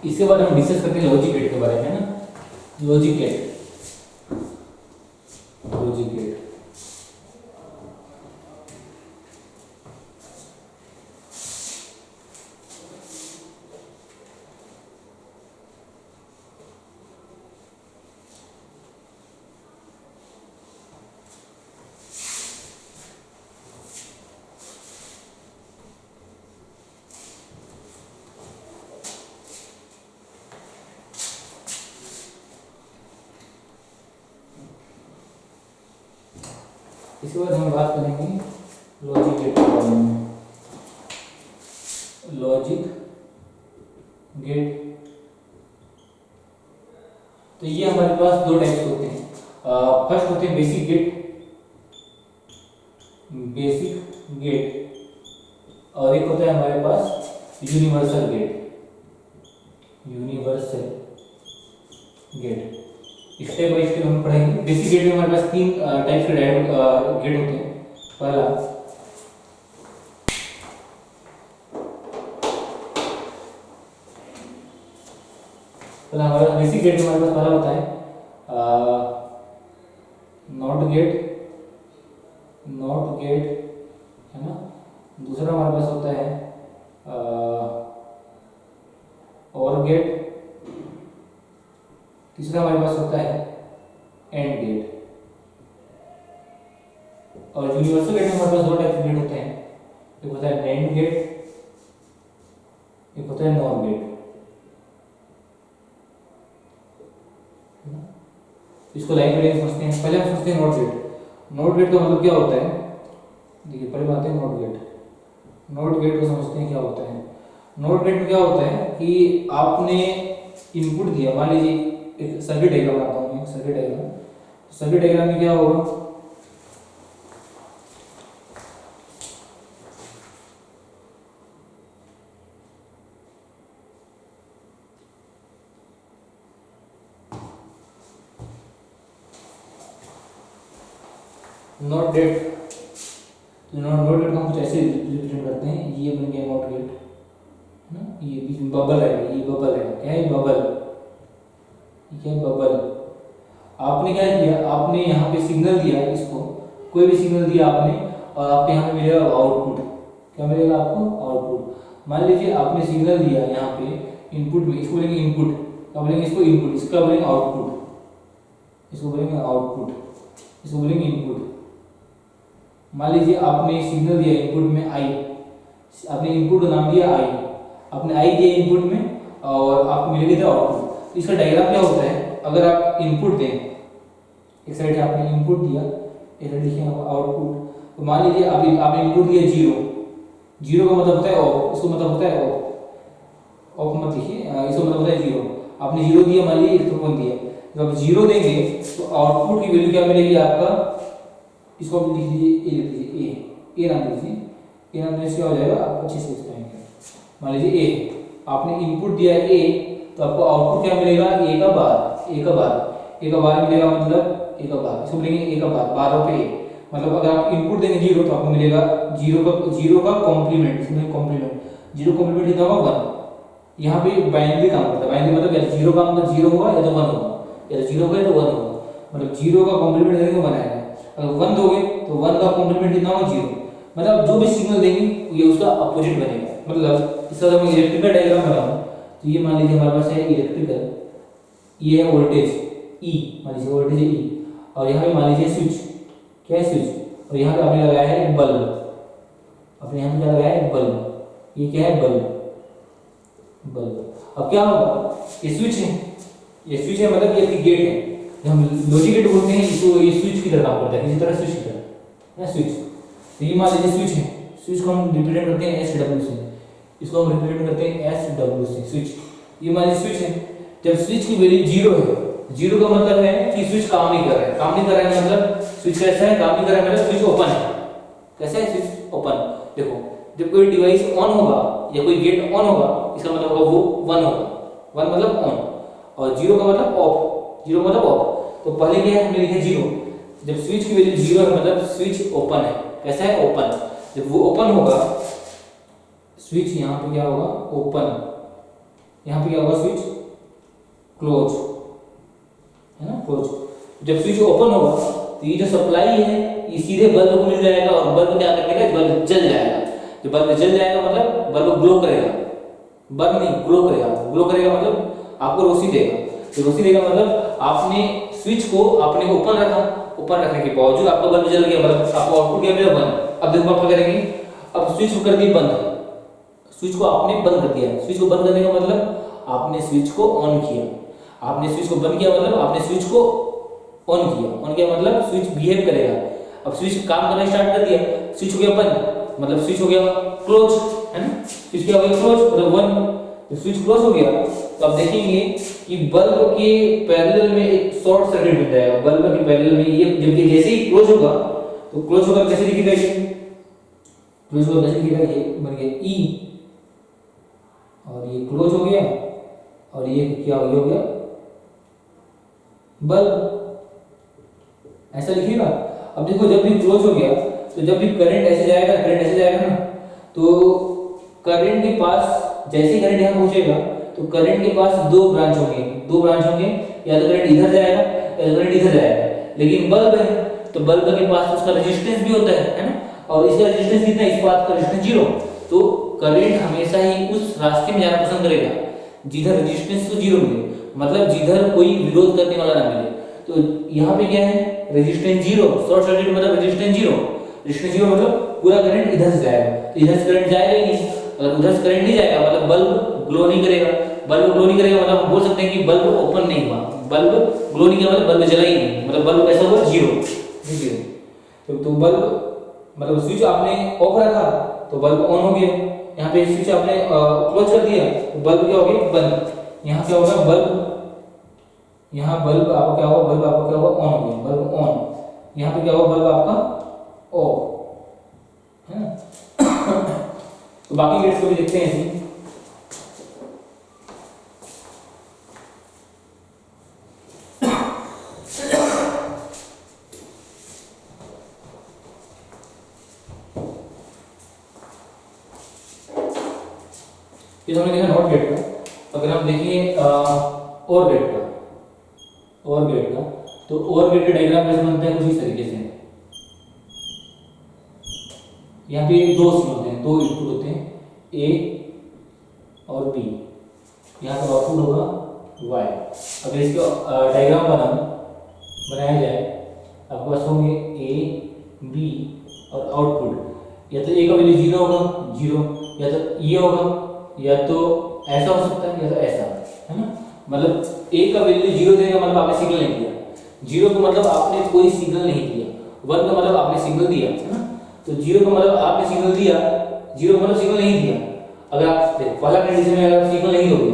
इसके बाद हम डिस्कस करते हैं लॉजिक गेट के बारे में ना। लॉजिक गेट, लॉजिक गेट इसके बाद हम बात करेंगे लॉजिक गेट के बारे में। लॉजिक गेट, तो ये हमारे पास दो टाइप्स होते हैं। फर्स्ट होते हैं बेसिक गेट, बेसिक गेट, और एक होता है हमारे पास universal gate, universal gate. Step by step हम पढ़ेंगे। बेसिक गेट में हमारे पास तीन टाइप्स के गेट होते हैं। पहला हमारा बेसिक गेट में हमारे पास पहला होता है नॉट गेट, नॉट गेट है ना। दूसरा हमारे पास होता है और गेट। तीसरा हमारे पास होता है एंड गेट। और यूनिवर्सल गेट में हमारे पास दो टाइप के गेट होते हैं, एक होता है नैंड गेट, एक होता है नॉर गेट। इसको लाइन बाय लाइन समझते हैं। पहले हम समझते हैं नॉट गेट। नॉट गेट का मतलब क्या होता है, देखिए पहले बात है नॉट गेट। नॉट गेट को समझते हैं क्या होता है। नॉट गेट में क्या होता है कि आपने इनपुट दिया, मान लीजिए एक सर्किट डायग्राम बनाता हूं, एक सर्किट डायग्राम। सर्किट डायग्राम में क्या होगा, नॉट गेट, नॉट गेट को हम कुछ ऐसे रिप्रेजेंट करते हैं। ये बन गया नॉट गेट है ना। ये बीच में बबल है, ये बबल है, क्या है बबल, ये बबल। आपने क्या किया, आपने यहाँ पे सिग्नल दिया, इसको कोई भी सिग्नल दिया आपने, और आपके यहाँ पे मिलेगा आउटपुट। क्या मिलेगा आपको, आउटपुट। मान लीजिए आपने सिग्नल दिया यहाँ पे इनपुट में, इसको बोलेंगे इनपुट, क्या बोलेंगे इसको इनपुट, इसका बोलेंगे आउटपुट, इसको बोलेंगे आउटपुट, इसको बोलेंगे इनपुट। मान लीजिए आपने सिग्नल दिया इनपुट में आई, आपने इनपुट का नाम दिया आई, आपने आई दिया इनपुट में और आपको मिलेगा इधर आउटपुट। इसका डायग्राम क्या होता है, अगर आप इनपुट दें, एक साइड से आपने इनपुट दिया, एक साइड देखिए आउटपुट। तो मान लीजिए आपने इनपुट दिया जीरो, जीरो का मतलब होता है ऑफ, इसको मतलब होता है ऑफ, ऑफ मत लिखिए, इसको मतलब होता है जीरो। आपने जीरो दिया, मान लीजिए एक तो दिया, जब आप जीरो देंगे तो आउटपुट की वैल्यू क्या मिलेगी आपका, इसको आप लिख लीजिए ए, लिख लीजिए ए नाम लीजिए, ए नाम देने से क्या हो जाएगा आप अच्छे से पाएंगे। मान लीजिए ए, आपने इनपुट दिया ए, तो आपको आउटपुट क्या मिलेगा, ए का बार, ए का बार, ए का बार मिलेगा, मतलब ए का बार, इसको बोलेंगे ए का बार, 12 पे ए। मतलब अगर आप इनपुट देंगे जीरो तो आपको मिलेगा जीरो का कॉम्प्लीमेंट, इसमें कॉम्प्लीमेंट, जीरो कॉम्प्लीमेंट कितना होगा 1। यहाँ पे बाइनरी काम करता है, बाइनरी मतलब या जीरो का मतलब जीरो होगा या तो 1 होगा, या जीरो होगा तो 1 होगा, मतलब जीरो का कॉम्प्लीमेंट देंगे 1 आएगा। अगर 1 दोगे तो 1 का कॉम्प्लीमेंट कितना होगा 0। मतलब जो भी सिग्नल देंगे ये उसका अपोजिट बनेगा। मतलब इसका अगर मैं इलेक्ट्रिकल डायग्राम बनाऊं तो ये मान लीजिए हमारे पास है इलेक्ट्रिकल, ये है वोल्टेज ई, मान लीजिए वोल्टेज ई, और यहाँ पे मान लीजिए स्विच, क्या है स्विच, और यहाँ पे आपने लगाया है बल्ब, आपने यहाँ पे क्या लगाया है बल्ब, ये क्या है बल्ब, बल्ब। अब क्या होगा, ये स्विच है, ये स्विच है मतलब ये आपकी गेट है, हम लॉजिक गेट बोलते हैं इसको, ये स्विच की तरह काम करता है, किसी तरह स्विच की तरह ना स्विच। तो ये मान लीजिए स्विच है, स्विच को हम रिप्रेजेंट करते हैं एस डब्ल्यू से, इसको हम रिप्रेजेंट करते हैं एस डब्ल्यू से, स्विच। ये मान लीजिए स्विच है, जब स्विच की वैल्यू जीरो है, जीरो का मतलब है कि स्विच काम नहीं कर रहा है, काम नहीं कर रहा है मतलब स्विच कैसा है, काम नहीं कर रहा है मतलब स्विच ओपन है। कैसा है स्विच ओपन, देखो जब कोई डिवाइस ऑन होगा या कोई गेट ऑन होगा इसका मतलब होगा वो 1 होगा, 1 मतलब ऑन, और जीरो का मतलब ऑफ, जीरो मतलब ऑफ। तो पहले क्या है, हमने लिखा जीरो, जब स्विच की वैल्यू जीरो है मतलब स्विच ओपन है। कैसा है, ओपन। जब वो ओपन होगा स्विच, यहाँ पे क्या होगा ओपन, यहाँ पे क्या होगा, स्विच क्लोज, है ना, क्लोज। जब स्विच ओपन होगा तो ये जो सप्लाई है ये सीधे बल्ब को मिल जाएगा और बल्ब क्या कर देगा, बल्ब जल जाएगा। जब बल्ब जल जाएगा मतलब बल्ब ग्लो करेगा, बल्ब नहीं ग्लो करेगा। ग्लो करेगा मतलब आपको रोशनी देगा। तो रोशनी देगा मतलब आपने स्विच को आपने ओपन रखा, ओपन रखने के बावजूद आपका बल्ब जल गया, मतलब आपको आउटपुट क्या मिला, बंद। अब देखो आप क्या करेंगे, अब स्विच को कर दिया बंद, स्विच को आपने बंद कर दिया। स्विच को बंद करने का मतलब आपने स्विच को ऑन किया, आपने स्विच को बंद किया मतलब आपने स्विच को ऑन किया। ऑन किया मतलब स्विच बिहेव करेगा। अब स्विच काम करना स्टार्ट कर दिया, स्विच हो गया बंद मतलब स्विच हो गया क्लोज, है ना, स्विच क्या हो गया क्लोज मतलब वन। तो स्विच क्लोज हो गया तो आप देखेंगे कि बल्ब के पैरेलल में एक शॉर्ट सर्किट बन जाएगा। बल्ब के पैरेलल में ये जब ये जैसे ही क्लोज होगा तो क्लोज होगा कैसे दिखेगा, ये क्लोज होगा कैसे दिखेगा, ये बन गया ई और ये क्लोज हो गया और ये क्या हो गया बल्ब, ऐसा लिखिएगा। अब देखो जब भी क्लोज हो गया तो जब भी करंट ऐसे जाएगा, करंट ऐसे जाएगा ना, तो करंट के पास जैसे करंट यहाँ पहुंचेगा तो करंट के पास दो ब्रांच होंगे, दो ब्रांच होंगे, या तो करंट इधर जाएगा या तो करंट इधर जाएगा। लेकिन बल्ब है तो बल्ब के पास उसका रेजिस्टेंस भी होता है ना, और इसका रेजिस्टेंस कितना है, इस बात का रेजिस्टेंस 0। तो करंट हमेशा ही उस रास्ते में जाना पसंद करेगा जिधर रेजिस्टेंस तो 0 मिले, मतलब जिधर कोई विरोध करने वाला ना मिले। तो यहाँ पे क्या है, रेजिस्टेंस 0, शॉर्ट सर्किट मतलब रेजिस्टेंस 0, रेजिस्टेंस 0 मतलब पूरा करंट इधर से जाएगा। तो इधर से करंट जाएगा ही नहीं, अगर उधर से करंट नहीं जाएगा मतलब बल्ब ग्लो नहीं करेगा। बल्ब ग्लो नहीं करेगा मतलब हम बोल सकते हैं कि बल्ब ओपन नहीं हुआ, बल्ब ग्लो नहीं किया मतलब बल्ब जला ही नहीं, मतलब बल्ब कैसा हुआ 0। तो बल्ब मतलब स्विच आपने ऑफ रखा तो बल्ब ऑन हो गया, यहाँ पे स्विच आपने क्लोज कर दिया तो बल्ब क्या हो गया बंद। यहाँ क्या होगा बल्ब, यहाँ बल्ब आपका क्या होगा, बल्ब आपका क्या होगा ऑन हो गया, बल्ब ऑन। यहाँ पे क्या होगा, बल्ब आपका ऑफ, है ना। तो बाकी गेट्स को भी देखते हैं ऐसे। ये तो हमने देखा नॉट गेट का। अगर हम देखें और गेट का, और गेट का, तो और गेट का डायग्राम कैसे बनता है, कुछ इस तरीके से। यहाँ पे दो सिग्नल होते हैं, दो इनपुट होते हैं ए और बी, यहाँ पर आउटपुट होगा वाई। अगर इसका डायग्राम बनाया जाए आपके पास होंगे ए बी और आउटपुट, या तो ए का वैल्यू 0 होगा 0, या तो ये होगा, या तो ऐसा हो सकता है या तो ऐसा, है ना। मतलब ए का वैल्यू 0 देगा मतलब आपने सिग्नल नहीं दिया, 0 का मतलब आपने कोई सिग्नल नहीं दिया, 1 का मतलब आपने सिग्नल दिया, है ना। तो 0 का मतलब आपने सिग्नल दिया, 0 का मतलब सिग्नल नहीं दिया। अगर आप पहला कंडीशन में अगर सिग्नल नहीं दोगे,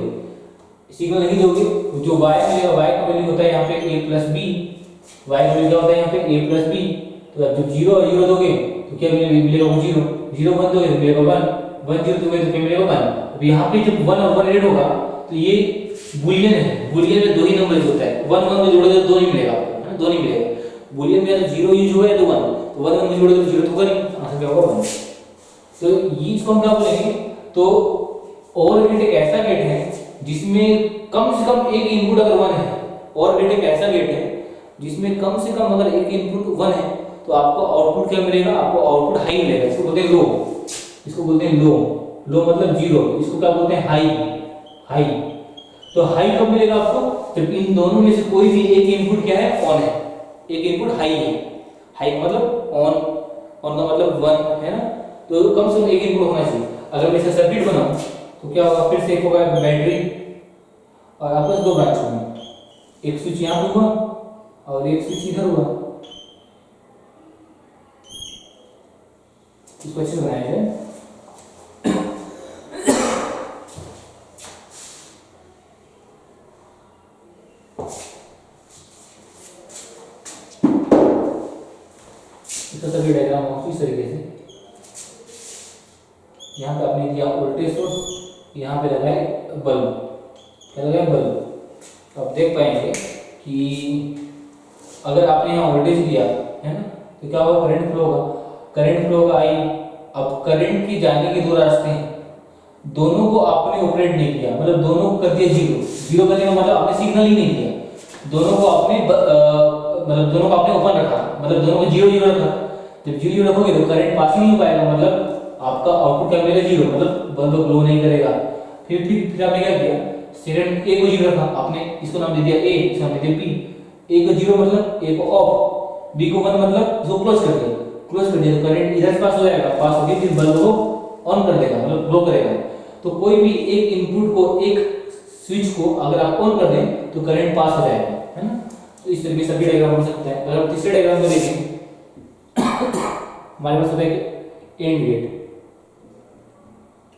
सिग्नल नहीं दोगे तो जो y मिलेगा, y का वैल्यू होता है यहाँ पे a प्लस बी, y का वैल्यू क्या होता है यहाँ पे a प्लस बी। तो जब 0 और 0 दोगे तो क्या मिलेगा, 0 0 1 दोगे तो मिलेगा 1 1 0 दोगे तो क्या मिलेगा 1। अब यहाँ पे जब 1 और 1 ऐड होगा तो ये बुलियन है, बुलियन में दो ही नंबर होता है, 1 1 को जोड़ोगे तो 2 नहीं मिलेगा आपको, है ना, 2 नहीं मिलेगा। बुलियन में अगर 0 यूज हुआ है तो 1, तो 1 1 में जोड़ोगे तो 0 तो होगा नहीं, आंसर क्या होगा 1। तो ये इसको हम क्या बोलेंगे, तो और गेट एक ऐसा गेट है जिसमें कम से कम एक इनपुट अगर 1 है, और गेट एक ऐसा गेट है जिसमें कम से कम अगर एक इनपुट 1 है तो आपको आउटपुट क्या मिलेगा, आपको आउटपुट हाई मिलेगा। इसको बोलते हैं लो, इसको बोलते हैं लो, लो मतलब 0, इसको क्या बोलते हैं हाई, हाई। तो हाई कब मिलेगा आपको, जब इन दोनों में से कोई भी एक इनपुट क्या है, ऑन है, एक इनपुट हाई है। हाई का मतलब ऑन, ऑन का मतलब 1, है ना। तो कम से कम एक इनपुट होना चाहिए। अगर मैं इसे सर्किट बनाऊं तो क्या होगा, फिर से एक होगा बैटरी और आपस दो ब्रांच होंगे, एक स्विच यहाँ पे हुआ और एक स्विच इधर हुआ। इसको अच्छे से बनाया जाए। इसका सर्किट डायग्राम हो इस तरीके से। यहाँ पे आपने दिया वोल्टेज सोर्स, यहाँ पे लगाए बल्ब, क्या लगाए बल्ब। तो आप देख पाएंगे कि अगर आपने यहाँ वोल्टेज दिया है ना तो क्या होगा, करंट फ्लो होगा, करंट फ्लो होगा आई। अब करंट की जाने के दो रास्ते हैं, दोनों को आपने ऑपरेट नहीं किया, मतलब दोनों को कर दिया जीरो। जीरो करने का मतलब आपने सिग्नल ही नहीं दिया, दोनों को आपने मतलब दोनों को आपने ओपन रखा, मतलब दोनों को जीरो जीरो रखा। जब जीरो जीरो रखोगे तो करंट पास ही नहीं हो पाएगा, मतलब आपका आउटपुट क्या मिलेगा, जीरो, मतलब बल्ब ग्लो नहीं करेगा। फिर आपने क्या किया, सेकंड ए को जीरो रखा आपने, इसको नाम दे दिया ए, इसका नाम दे दिया बी। ए को जीरो मतलब ए को ऑफ, बी को वन मतलब इसको क्लोज कर दिया। क्लोज कर दिया तो करंट इधर से पास हो जाएगा, पास होकर फिर बल्ब को ऑन कर देगा, मतलब ग्लो करेगा। तो कोई भी एक इनपुट को, एक स्विच को अगर आप ऑन कर दें तो करंट पास हो जाएगा, है ना। तो इस तरीके से सभी डायग्राम बन सकते हैं। अगर हम तीसरे डायग्राम को देखें, हमारे पास होता है एंड गेट।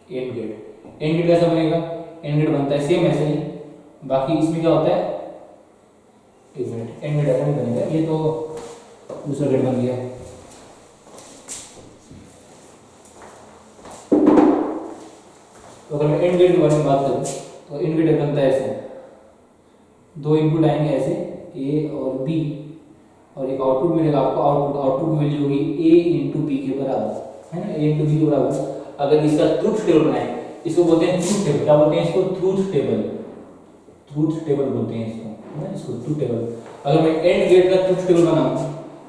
एंड गेट कैसा बनेगा, एंड गेट बनता है सेम ऐसे ही, बाकी इसमें क्या होता है, एक मिनट, एंड गेट ऐसा नहीं बनेगा, ये तो दूसरा गेट बन गया। तो अगर मैं एंड गेट के बारे में बात करूं तो एंड गेट बनता है ऐसे, दो इनपुट आएंगे ऐसे ए और बी, और एक आउटपुट मिलेगा आपको। आउटपुट की वैल्यू होगी ए इंटू बी के बराबर, है ना, ए इंटू बी के बराबर। अगर इसका ट्रूथ टेबल बनाए, इसको बोलते हैं ट्रूथ टेबल। क्या बोलते हैं इसको, ट्रूथ टेबल। ट्रूथ टेबल बोलते हैं इसको, है ना, इसको ट्रूथ टेबल। अगर मैं एंड गेट का ट्रूथ टेबल बनाऊं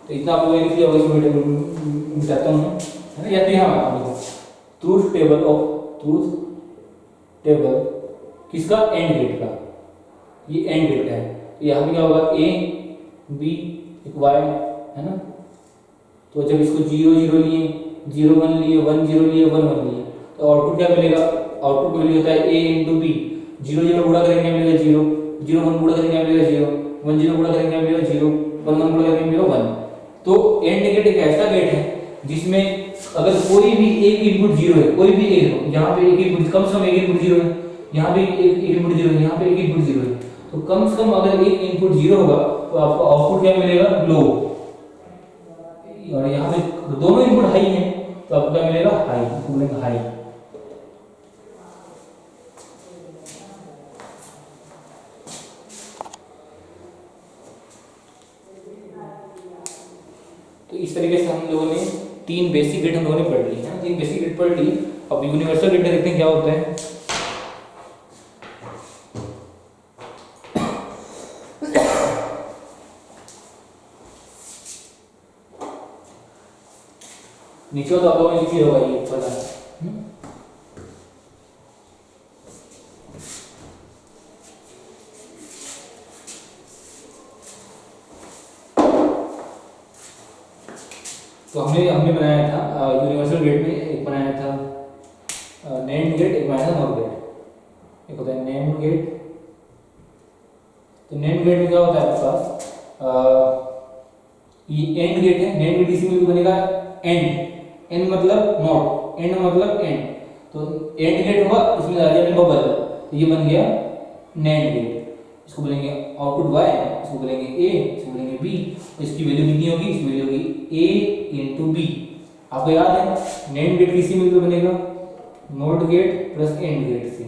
तो इतना आप लोगों ने लिख लिया होगा, इसमें टेबल मिटाता हूं, है ना, या तो यहां देखो, truth table of, truth table किसका, एंड गेट का, ये एंड गेट है। तो यहाँ पे क्या होगा, ए बी एक वाई, है ना। तो जब इसको जीरो जीरो लिए, जीरो वन लिए, वन जीरो लिए, वन वन लिए, तो आउटपुट क्या मिलेगा, आउटपुट वैल्यू होता है ए इंटू बी। जीरो जीरो गुणा करेंगे मिलेगा जीरो, जीरो वन गुणा करेंगे मिलेगा जीरो, वन जीरो गुणा करेंगे मिलेगा जीरो, वन वन गुणा करेंगे मिलेगा वन। तो एंड गेट एक ऐसा गेट है जिसमें अगर कोई भी एक इनपुट जीरो है, कोई भी एक हो, यहाँ पे एक इनपुट, कम से कम एक इनपुट जीरो है, यहाँ पे एक इनपुट जीरो है, यहाँ पे एक इनपुट जीरो है, तो कम से कम अगर एक इनपुट जीरो होगा तो आपको आउटपुट क्या मिलेगा, लो। और यहाँ पे दोनों इनपुट हाई है तो आपको क्या मिलेगा, हाई, बोलेंगे हाई। तो इस तरीके से हम लोगों ने तीन बेसिक गेट हम लोगों ने पढ़ ली है, तीन बेसिक गेट पढ़ ली। अब यूनिवर्सल गेट देखते हैं क्या होता है। नीचे तो आप लोगों ने लिखी होगा ये पता है। तो हमने बनाया था यूनिवर्सल गेट में, एक बनाया था नैंड गेट, एक बनाया था नॉर गेट। एक होता है नैंड गेट। तो नैंड गेट में क्या होता है आपके पास, ये एंड गेट है, नैंड गेट इसी में भी बनेगा एंड, एंड मतलब नॉट, एंड मतलब एंड। तो एंड गेट होगा, इसमें आ जाएगा बबल, तो ये बन गया नैंड गेट। इसको बोलेंगे आउटपुट y, इसको बोलेंगे a, इसको बोलेंगे b। तो इसकी वैल्यू कितनी होगी, इसकी वैल्यू होगी a इंटू बी। आपको याद है नैंड गेट किसी में बनेगा, not gate plus and gate से।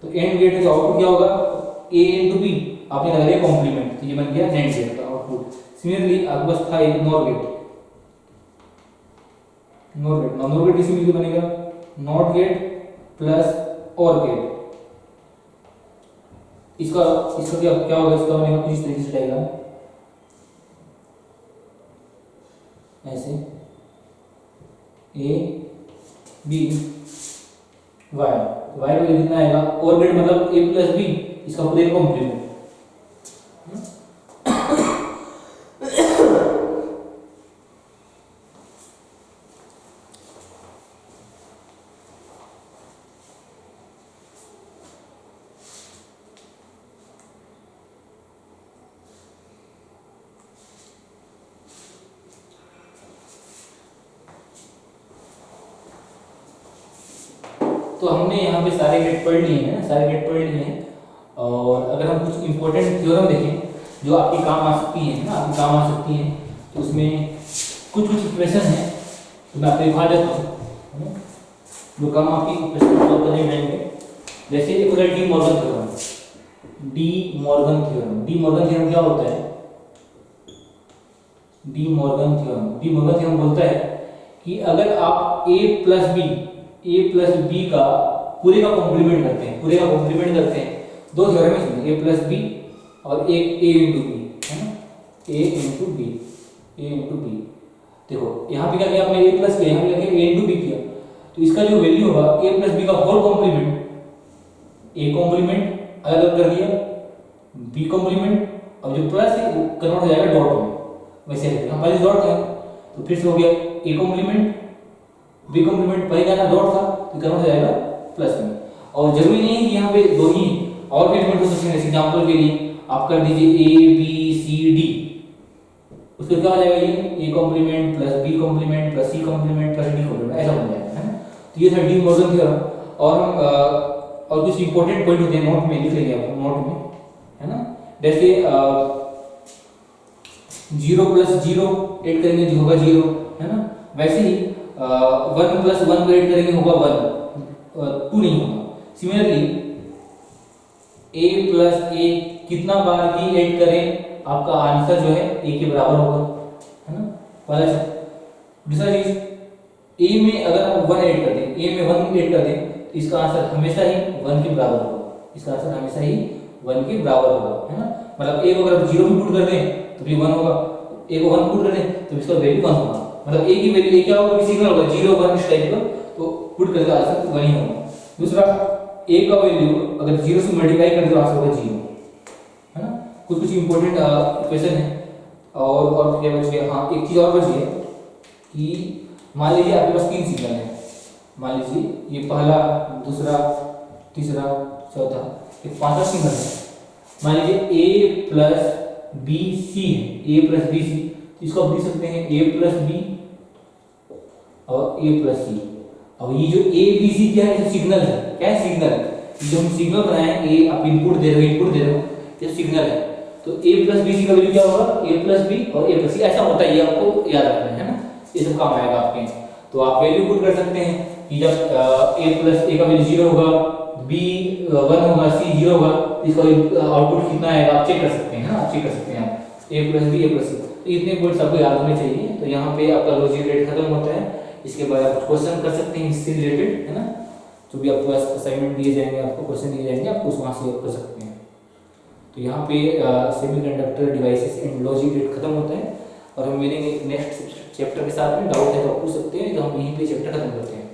तो एंड गेट का आउटपुट क्या होगा, a इंटू बी, आपने लगा दिया कॉम्प्लीमेंट, तो ये बन गया नैंड गेट का आउटपुट। सिमिलरली आपके पास था एक नॉर गेट। नॉर गेट किसी में बनेगा, नॉट गेट प्लस और गेट। इसका क्या होगा, इसका बनेगा कुछ इस तरीके से डायग्राम ऐसे, A B Y, Y value कितना आएगा, और गेट मतलब ए प्लस बी, इसका पूरे कॉम्प्लीमेंट। तो हमने यहाँ पे सारे गेट पढ़ लिए हैं, सारे गेट पढ़ लिए हैं। और अगर हम कुछ इंपॉर्टेंट थ्योरम देखें जो आपके काम आ सकती है ना, आपके काम आ सकती है, तो उसमें कुछ इक्वेशन है तो मैं आपको दिखा देता हूँ जो काम आपकी इक्वेशन सॉल्व करने में आएंगे। जैसे एक होता है De Morgan theorem. De Morgan theorem क्या होता है, डी मॉर्गन थ्योरम बोलता है कि अगर आप a प्लस बी का पूरे का कॉम्प्लीमेंट करते हैं, पूरे का कॉम्प्लीमेंट करते हैं। दो थ्योरम है इसमें, a प्लस बी और एक a इंटू बी, है ना, a into B, a into B. देखो यहाँ पे क्या किया आपने, a प्लस किया, यहाँ पे क्या किया, a इंटू बी किया, तो इसका जो वैल्यू होगा a प्लस बी का होल कॉम्प्लीमेंट, a कॉम्प्लीमेंट अलग अलग कर दिया, b कॉम्प्लीमेंट, अब जो प्लस है वो कन्वर्ट हो जाएगा डॉट में, वैसे हम पहले डॉट था तो फिर से हो गया a कॉम्प्लीमेंट b कॉम्प्लीमेंट, पहले क्या था डॉट था तो कन्वर्ट हो जाएगा प्लस में। और जरूरी नहीं है कि यहाँ पे दो ही और भी एलिमेंट हो सकते हैं। एग्जांपल के लिए आप कर दीजिए a b c d, उसको क्या हो जाएगा, ये a complement plus b complement plus c complement plus d complement, ऐसा बन जाएगा, है ना। तो ये था डी मॉर्गन थ्योरम। और हम और कुछ इंपॉर्टेंट पॉइंट होते हैं, नोट में लिख लेंगे आप नोट में, है ना। जैसे 0 प्लस 0 ऐड करेंगे जो होगा 0, है ना। वैसे ही 1 प्लस 1 को ऐड करेंगे होगा 1, 2 नहीं होगा। सिमिलरली a प्लस a कितना बार भी ऐड करें आपका आंसर जो है a के बराबर होगा, है ना। पहला दूसरा चीज, a में अगर आप 1 ऐड कर दें, a में 1 ऐड कर दें तो इसका आंसर हमेशा ही 1 के बराबर होगा, इसका आंसर हमेशा ही 1 के बराबर होगा, है ना। मतलब a को अगर 0 भी पुट कर दें तो भी 1 होगा, a को 1 पुट कर दें तो इसका वैल्यू 1 होगा। मतलब a की वैल्यू a क्या होगा, सिग्नल होगा 0 1 इस टाइप का, तो पुट करके आंसर 1 ही होगा। दूसरा a का वैल्यू अगर 0 से मल्टीप्लाई कर दो आंसर होगा 0, है ना। कुछ कुछ इंपॉर्टेंट इक्वेशन है। और क्या बच गया, हाँ एक चीज और बच गया कि मान लीजिए आपके पास 3 सिग्नल है, मान लीजिए ये पहला, दूसरा, तीसरा, चौथा, एक पांचवा सिग्नल है। मान लीजिए a प्लस बी सी है, a प्लस बी सी, तो इसको आप लिख सकते हैं a प्लस बी और a प्लस सी। अब ये जो a b c क्या है, सिग्नल है, क्या है, सिग्नल। जो हम सिग्नल बनाए a, आप इनपुट दे रहे हो, ये सिग्नल है। तो a प्लस बी सी का वैल्यू क्या होगा, a प्लस बी और a प्लस सी, ऐसा होता है, ये आपको याद रखना है ना, ये सब काम आएगा आपके। तो आप वैल्यू पुट कर सकते हैं कि जब a प्लस a का वैल्यू 0 होगा, b 1 होगा, c 0 होगा, इसका आउटपुट कितना आएगा आप चेक कर सकते हैं, आप चेक कर सकते हैं a plus b a plus c। तो इतने पॉइंट्स आपको याद होने चाहिए। तो यहाँ पे आपका लॉजिक रेट खत्म होता है। इसके बाद आप क्वेश्चन कर सकते हैं इससे रिलेटेड, है ना। जो भी आपको असाइनमेंट दिए जाएंगे, आपको क्वेश्चन दिए जाएंगे, आप वहाँ से कर सकते हैं। तो यहाँ पे semiconductor devices and logic rate खत्म होता है। और हम मिलेंगे नेक्स्ट चैप्टर के साथ में। डाउट है तो आप पूछ सकते हैं, तो हम यहीं पे चैप्टर खत्म करते हैं।